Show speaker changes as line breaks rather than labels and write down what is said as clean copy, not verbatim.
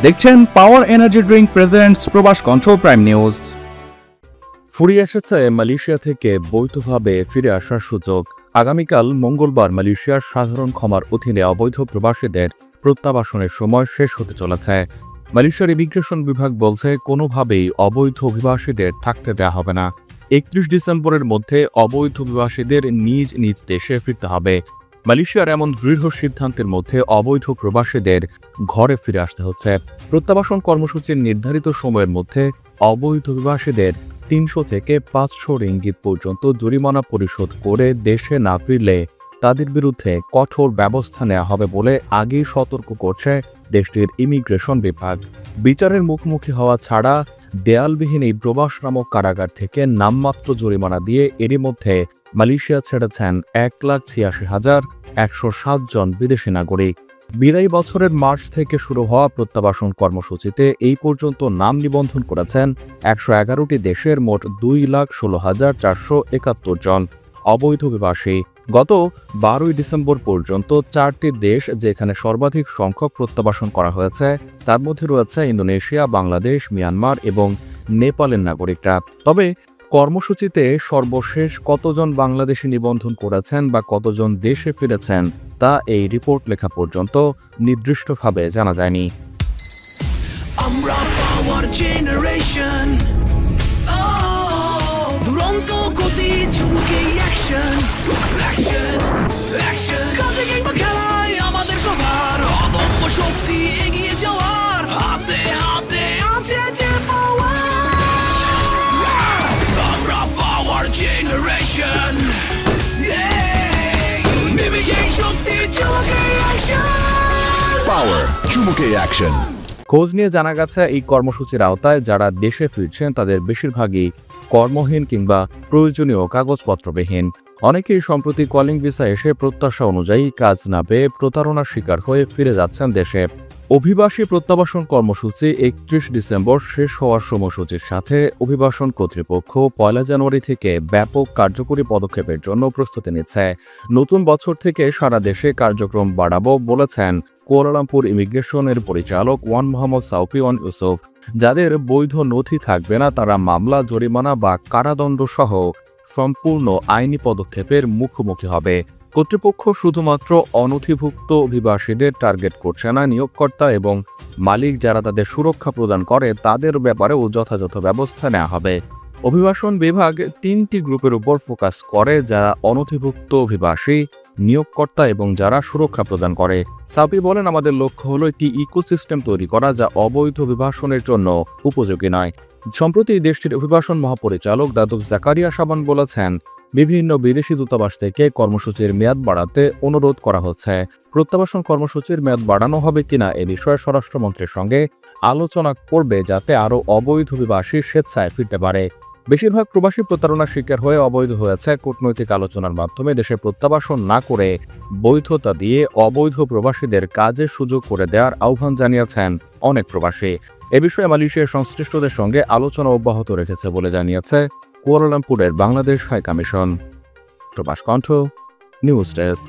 দেখছেন power energy drink presents প্রবাস কণ্ঠ প্রাইম নিউজ।
ফুরিয়ে এসেছে মালয়েশিয়া থেকে বৈধভাবে ফিরে আসার সুযোগ। আগামীকাল মঙ্গলবার মালয়েশিয়ার সাধারণ ক্ষমার অধীনে অবৈধ প্রবাসীদের প্রত্যাবাসনের সময় শেষ হতে চলেছে। মালয়েশিয়ার ইমিগ্রেশন বিভাগ বলছে কোনোভাবেই অবৈধ অভিবাসীদের থাকতে দেওয়া হবে না। 31 ডিসেম্বরের মধ্যে অবৈধ অভিবাসীদের নিজ নিজ দেশে ফিরতে হবে। মালয়েশিয়ার এমন দৃঢ় সিদ্ধান্তের মধ্যে অবৈধ প্রবাসীদের ঘরে ফিরে আসতে হচ্ছে। প্রত্যাবাসন কর্মসূচির নির্ধারিত সময়ের মধ্যে অবৈধ অভিবাসীদের 300 থেকে 500 রিঙ্গিত পর্যন্ত জরিমানা পরিশোধ করে দেশে না ফিরলে তাদের বিরুদ্ধে কঠোর ব্যবস্থা নেওয়া হবে বলে আগেই সতর্ক করছে দেশটির ইমিগ্রেশন বিভাগ। বিচারের মুখোমুখি হওয়া ছাড়া দেয়ালবিহীন এই প্রবাস নামক কারাগার থেকে নামমাত্র জরিমানা দিয়ে এরই মধ্যে মালয়েশিয়া ছেড়েছেন 1,86,107 জন বিদেশি নাগরিক। বিদায়ী বছরের মার্চ থেকে শুরু হওয়া প্রত্যাবাসন কর্মসূচিতে এই পর্যন্ত নাম নিবন্ধন করেছেন 111টি দেশের মোট 2,16,471 জন অবৈধ অভিবাসী। গত 12 ডিসেম্বর পর্যন্ত 4টি দেশ যেখানে সর্বাধিক সংখ্যক প্রত্যাবাসন করা হয়েছে তার মধ্যে রয়েছে ইন্দোনেশিয়া, বাংলাদেশ, মিয়ানমার এবং নেপালের নাগরিকরা। তবে কর্মসূচিতে সর্বশেষ কতজন বাংলাদেশি নিবন্ধন করেছেন বা কতজন দেশে ফিরেছেন তা এই রিপোর্ট লেখা পর্যন্ত নির্দিষ্টভাবে জানা যায়নি।
আমরা পাওয়ার জেনারেশন, দুরন্ত গতি ঝুমকে অ্যাকশন অ্যাকশন অ্যাকশন, কাজে কিংবা খেলায় আমাদের সবার অদম্য শক্তি এগিয়ে যাওয়ার, হাতে হাতে আছে যে পাওয়ার। আমরা পাওয়ার জেনারেশন, বিবেকের শক্তি চুমুকে অ্যাকশন,
পাওয়ার চুমুকে অ্যাকশন।
খোঁজ নিয়ে জানা গেছে এই কর্মসূচির আওতায় যারা দেশে ফিরছেন তাদের বেশিরভাগই কর্মহীন কিংবা প্রয়োজনীয় কাগজপত্রবিহীন। অনেকেই সম্প্রতি কলিং ভিসা এসে প্রত্যাশা অনুযায়ী কাজ না পেয়ে প্রতারণার শিকার হয়ে ফিরে যাচ্ছেন দেশে। অভিবাসী প্রত্যাবাসন কর্মসূচি 31 ডিসেম্বর শেষ হওয়ার সময়সূচির সাথে অভিবাসন কর্তৃপক্ষ 1 জানুয়ারি থেকে ব্যাপক কার্যকরী পদক্ষেপের জন্য প্রস্তুতি নিচ্ছে। নতুন বছর থেকে সারা দেশে কার্যক্রম বাড়াবো বলেছেন কুয়ালালামপুর ইমিগ্রেশনের পরিচালক ওয়ান মোহাম্মদ সাউফি ওয়ান ইউসুফ। যাদের বৈধ নথি থাকবে না তারা মামলা, জরিমানা বা কারাদণ্ড সহ সম্পূর্ণ আইনি পদক্ষেপের মুখোমুখি হবে। কর্তৃপক্ষ শুধুমাত্র অনথিভুক্ত অভিবাসীদের টার্গেট করছে না, নিয়োগকর্তা এবং মালিক যারা তাদের সুরক্ষা প্রদান করে তাদের ব্যাপারেও যথাযথ ব্যবস্থা নেওয়া হবে। অভিবাসন বিভাগ 3টি গ্রুপের উপর ফোকাস করে, যারা অনথিভুক্ত অভিবাসী, নিয়োগকর্তা এবং যারা সুরক্ষা প্রদান করে। সাউফি বলেন, আমাদের লক্ষ্য হলো একটি ইকোসিস্টেম তৈরি করা যা অবৈধ অভিবাসনের জন্য উপযোগী নয়। সম্প্রতি দেশটির অভিবাসন মহাপরিচালক দাদুক জাকারিয়া সাবান বলেছেন, বিভিন্ন বিদেশি দূতাবাস থেকে কর্মসূচির মেয়াদ বাড়াতে অনুরোধ করা হচ্ছে। প্রত্যাবাসন কর্মসূচির মেয়াদ বাড়ানো হবে কিনা এ বিষয়ে স্বরাষ্ট্রমন্ত্রীর সঙ্গে আলোচনা করবে যাতে আরও অবৈধ অভিবাসী স্বেচ্ছায় ফিরতে পারে। বেশিরভাগ প্রবাসী প্রতারণার শিকার হয়ে অবৈধ হয়েছে। কূটনৈতিক আলোচনার মাধ্যমে দেশে প্রত্যাবাসন না করে বৈধতা দিয়ে অবৈধ প্রবাসীদের কাজের সুযোগ করে দেওয়ার আহ্বান জানিয়েছেন অনেক প্রবাসী। এ বিষয়ে মালয়েশিয়ার সংশ্লিষ্টদের সঙ্গে আলোচনা অব্যাহত রেখেছে বলে জানিয়েছে কুয়ালালামপুরের বাংলাদেশ হাই কমিশন। প্রবাস কণ্ঠ নিউজ ডেস্ক।